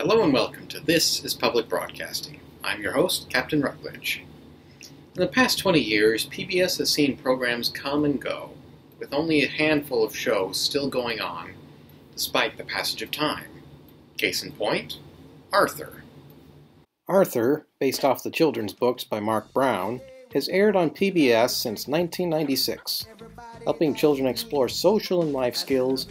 Hello and welcome to This is Public Broadcasting. I'm your host, Captain Rutledge. In the past 20 years, PBS has seen programs come and go, with only a handful of shows still going on, despite the passage of time. Case in point, Arthur. Arthur, based off the children's books by Mark Brown, has aired on PBS since 1996, helping children explore social and life skills,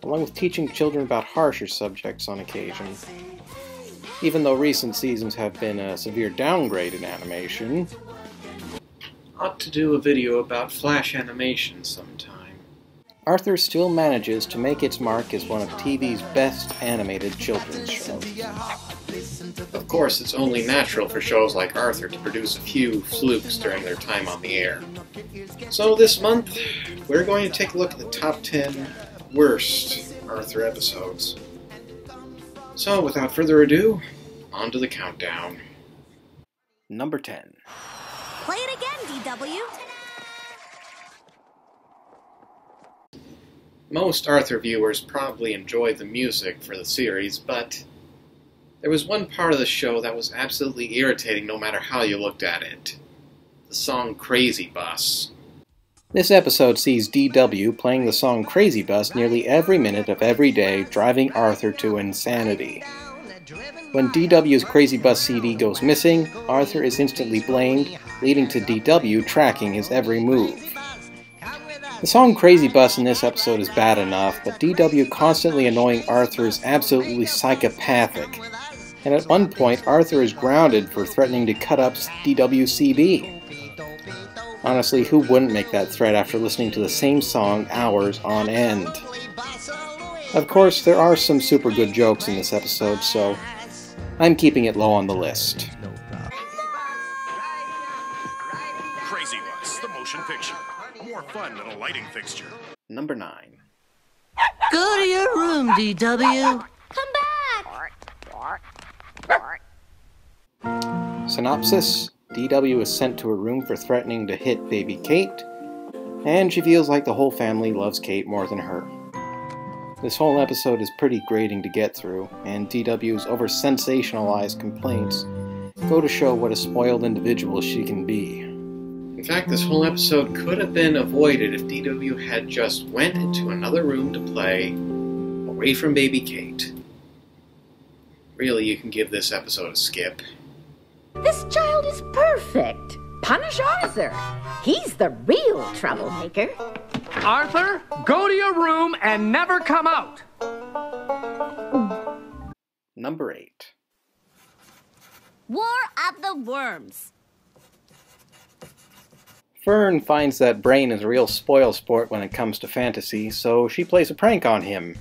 along with teaching children about harsher subjects on occasion. Even though recent seasons have been a severe downgrade in animation. Ought to do a video about Flash animation sometime. Arthur still manages to make its mark as one of TV's best animated children's shows. Of course, it's only natural for shows like Arthur to produce a few flukes during their time on the air. So this month, we're going to take a look at the top 10 worst Arthur episodes. So, without further ado, on to the countdown. Number 10. Play it again, DW. Most Arthur viewers probably enjoy the music for the series, but there was one part of the show that was absolutely irritating no matter how you looked at it. The song Crazy Bus. This episode sees DW playing the song Crazy Bus nearly every minute of every day, driving Arthur to insanity. When DW's Crazy Bus CD goes missing, Arthur is instantly blamed, leading to DW tracking his every move. The song Crazy Bus in this episode is bad enough, but DW constantly annoying Arthur is absolutely psychopathic. And at one point, Arthur is grounded for threatening to cut up DW's CB. Honestly, who wouldn't make that threat after listening to the same song hours on end? Of course, there are some super good jokes in this episode, so I'm keeping it low on the list. Crazy Bus, the motion picture. More fun than a lighting fixture. Number 9. Go to your room, DW. Come back! Synopsis: DW is sent to her room for threatening to hit baby Kate, and she feels like the whole family loves Kate more than her. This whole episode is pretty grating to get through, and DW's over-sensationalized complaints go to show what a spoiled individual she can be. In fact, this whole episode could have been avoided if DW had just went into another room to play, away from baby Kate. Really, you can give this episode a skip. This child is perfect. Punish Arthur. He's the real troublemaker. Arthur, go to your room and never come out. Number 8. War of the Worms. Fern finds that Brain is a real spoil sport when it comes to fantasy, so she plays a prank on him,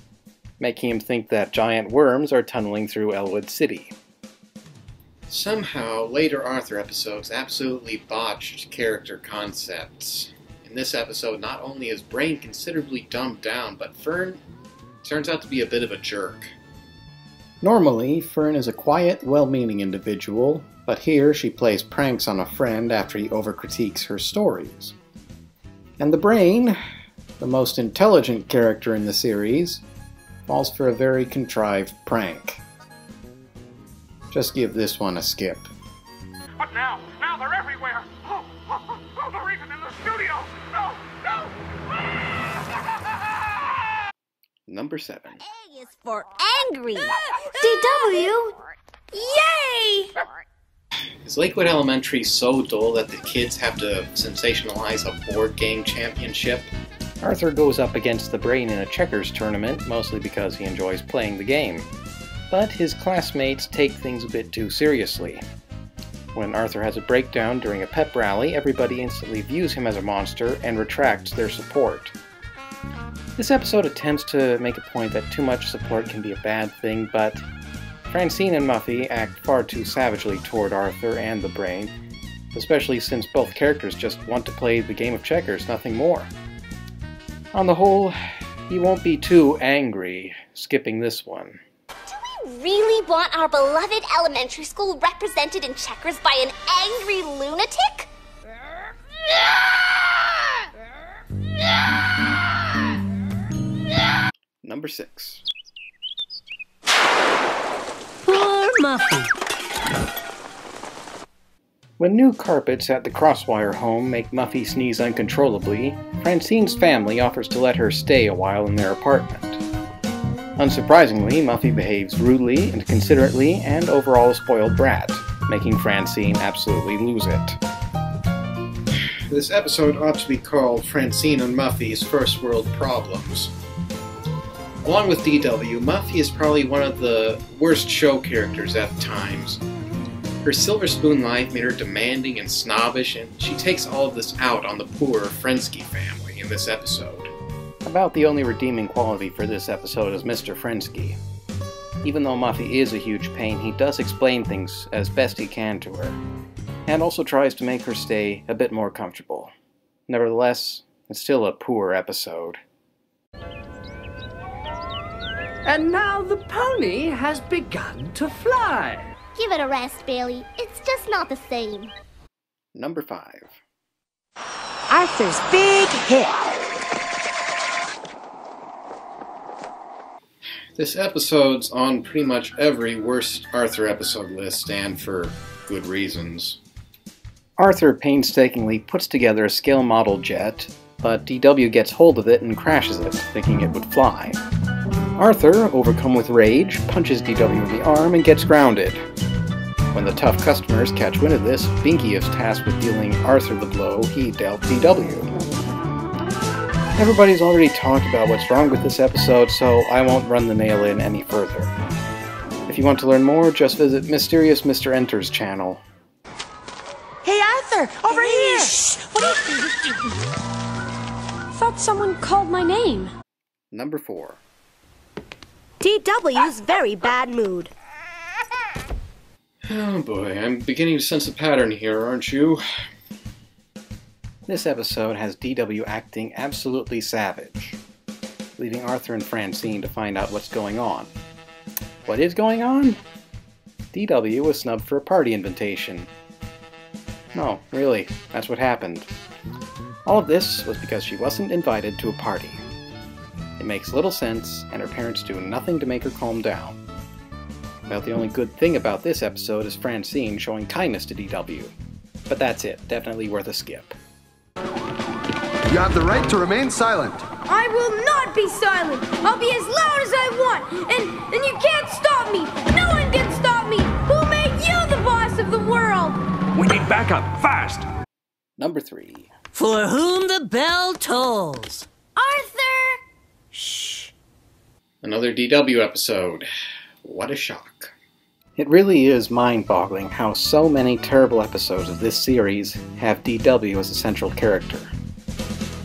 making him think that giant worms are tunneling through Elwood City. Somehow, later Arthur episodes absolutely botched character concepts. In this episode, not only is Brain considerably dumbed down, but Fern turns out to be a bit of a jerk. Normally, Fern is a quiet, well-meaning individual, but here she plays pranks on a friend after he overcritiques her stories. And the Brain, the most intelligent character in the series, falls for a very contrived prank. Just give this one a skip. But now they're everywhere. Oh, they're even in the studio. No. Number 7. A is for angry. DW. Yay! Is Lakewood Elementary so dull that the kids have to sensationalize a board game championship? Arthur goes up against the Brain in a checkers tournament, mostly because he enjoys playing the game. But his classmates take things a bit too seriously. When Arthur has a breakdown during a pep rally, everybody instantly views him as a monster and retracts their support. This episode attempts to make a point that too much support can be a bad thing, but Francine and Muffy act far too savagely toward Arthur and the Brain, especially since both characters just want to play the game of checkers, nothing more. On the whole, he won't be too angry skipping this one. Really want our beloved elementary school represented in checkers by an angry lunatic? Number 6. Pull Muffy. When new carpets at the Crosswire home make Muffy sneeze uncontrollably, Francine's family offers to let her stay a while in their apartment. Unsurprisingly, Muffy behaves rudely, inconsiderately, and overall a spoiled brat, making Francine absolutely lose it. This episode ought to be called Francine and Muffy's First World Problems. Along with DW, Muffy is probably one of the worst show characters at times. Her silver spoon life made her demanding and snobbish, and she takes all of this out on the poor Frensky family in this episode. About the only redeeming quality for this episode is Mr. Frensky. Even though Muffy is a huge pain, he does explain things as best he can to her, and also tries to make her stay a bit more comfortable. Nevertheless, it's still a poor episode. And now the pony has begun to fly. Give it a rest, Bailey. It's just not the same. Number 5. Arthur's big hit. This episode's on pretty much every worst Arthur episode list, and for good reasons. Arthur painstakingly puts together a scale model jet, but DW gets hold of it and crashes it, thinking it would fly. Arthur, overcome with rage, punches DW in the arm and gets grounded. When the tough customers catch wind of this, Binky is tasked with dealing Arthur the blow he dealt DW. Everybody's already talked about what's wrong with this episode, so I won't run the nail in any further. If you want to learn more, just visit Mysterious Mr. Enter's channel. Hey, Arthur, over here! Shh! What are you... Thought someone called my name. Number 4. DW's very bad mood. Oh boy, I'm beginning to sense a pattern here, aren't you? This episode has DW acting absolutely savage, leaving Arthur and Francine to find out what's going on. What is going on? DW was snubbed for a party invitation. No, really, that's what happened. All of this was because she wasn't invited to a party. It makes little sense, and her parents do nothing to make her calm down. About the only good thing about this episode is Francine showing kindness to DW. But that's it, definitely worth a skip. You have the right to remain silent. I will not be silent. I'll be as loud as I want, and you can't stop me. No one can stop me. Who made you the boss of the world? We need backup, fast. Number 3. For whom the bell tolls. Arthur! Shh. Another DW episode. What a shock. It really is mind-boggling how so many terrible episodes of this series have DW as a central character.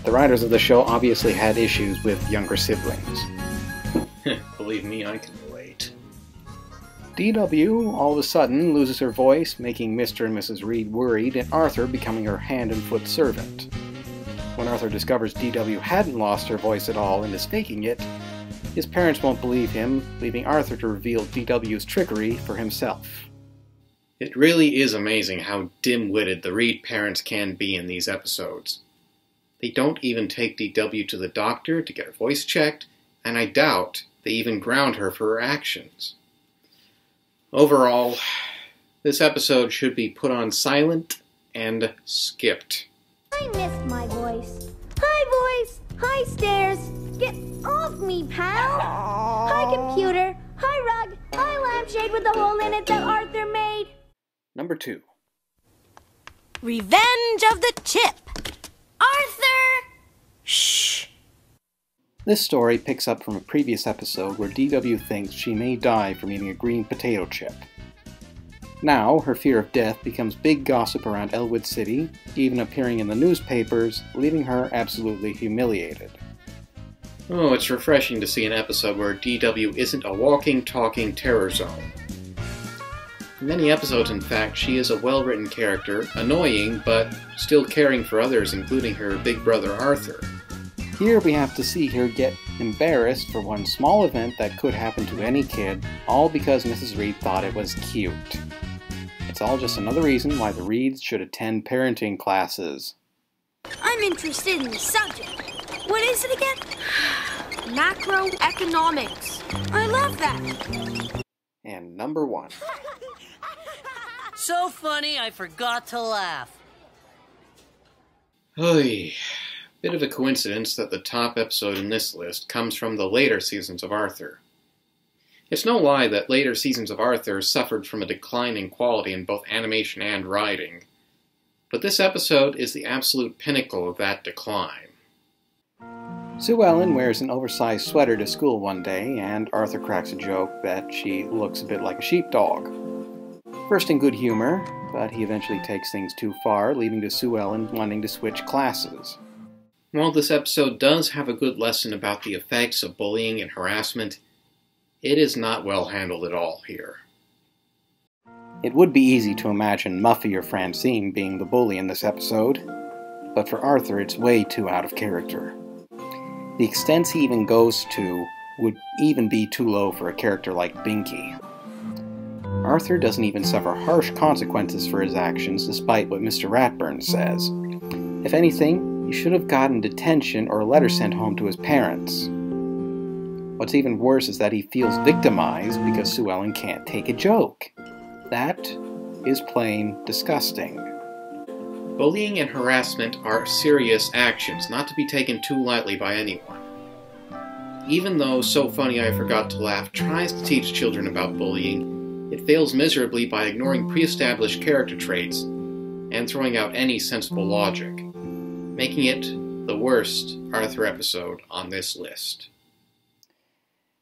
The writers of the show obviously had issues with younger siblings. Believe me, I can relate. DW all of a sudden loses her voice, making Mr. and Mrs. Reed worried, and Arthur becoming her hand and foot servant. When Arthur discovers DW hadn't lost her voice at all and is faking it, his parents won't believe him, leaving Arthur to reveal DW's trickery for himself. It really is amazing how dim-witted the Reed parents can be in these episodes. They don't even take DW to the doctor to get her voice checked, and I doubt they even ground her for her actions. Overall, this episode should be put on silent and skipped. I missed my voice. Hi, voice. Hi, stairs. Get off me, pal. Hi, computer. Hi, rug. Hi, lampshade with the hole in it that Arthur made. Number 2. Revenge of the Chip. Arthur! Shh. This story picks up from a previous episode where DW thinks she may die from eating a green potato chip. Now, her fear of death becomes big gossip around Elwood City, even appearing in the newspapers, leaving her absolutely humiliated. Oh, it's refreshing to see an episode where DW isn't a walking, talking terror zone. In many episodes, in fact, she is a well-written character, annoying, but still caring for others, including her big brother Arthur. Here we have to see her get embarrassed for one small event that could happen to any kid, all because Mrs. Reed thought it was cute. It's all just another reason why the Reeds should attend parenting classes. I'm interested in the subject. What is it again? Macroeconomics. I love that. And number 1. So funny, I forgot to laugh. Oy. Bit of a coincidence that the top episode in this list comes from the later seasons of Arthur. It's no lie that later seasons of Arthur suffered from a decline in quality in both animation and writing, but this episode is the absolute pinnacle of that decline. Sue Ellen wears an oversized sweater to school one day, and Arthur cracks a joke that she looks a bit like a sheepdog. First in good humor, but he eventually takes things too far, leading to Sue Ellen wanting to switch classes. While this episode does have a good lesson about the effects of bullying and harassment, it is not well handled at all here. It would be easy to imagine Muffy or Francine being the bully in this episode, but for Arthur it's way too out of character. The extents he even goes to would even be too low for a character like Binky. Arthur doesn't even suffer harsh consequences for his actions, despite what Mr. Ratburn says. If anything, he should have gotten detention or a letter sent home to his parents. What's even worse is that he feels victimized because Sue Ellen can't take a joke. That is plain disgusting. Bullying and harassment are serious actions, not to be taken too lightly by anyone. Even though So Funny I Forgot to Laugh tries to teach children about bullying, it fails miserably by ignoring pre-established character traits and throwing out any sensible logic, making it the worst Arthur episode on this list.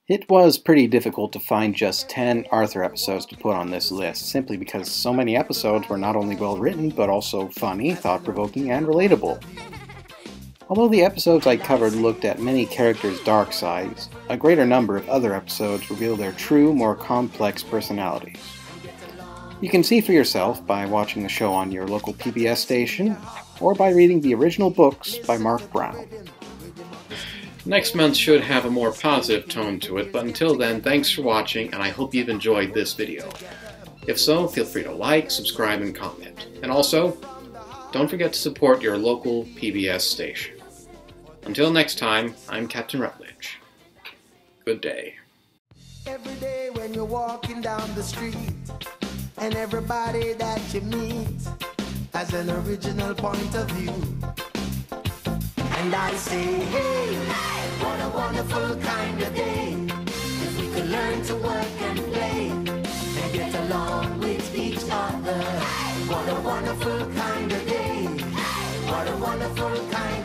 It was pretty difficult to find just 10 Arthur episodes to put on this list, simply because so many episodes were not only well written, but also funny, thought-provoking, and relatable. Although the episodes I covered looked at many characters' dark sides, a greater number of other episodes reveal their true, more complex personalities. You can see for yourself by watching the show on your local PBS station, or by reading the original books by Mark Brown. Next month should have a more positive tone to it, but until then, thanks for watching, and I hope you've enjoyed this video. If so, feel free to like, subscribe, and comment. And also, don't forget to support your local PBS station. Until next time, I'm Captain Rutledge. Good day. Every day when you're walking down the street, and everybody that you meet has an original point of view. And I say, hey, what a wonderful kind of day. If we could learn to work and play and get along with each other. What a wonderful kind of day. What a wonderful kind of day.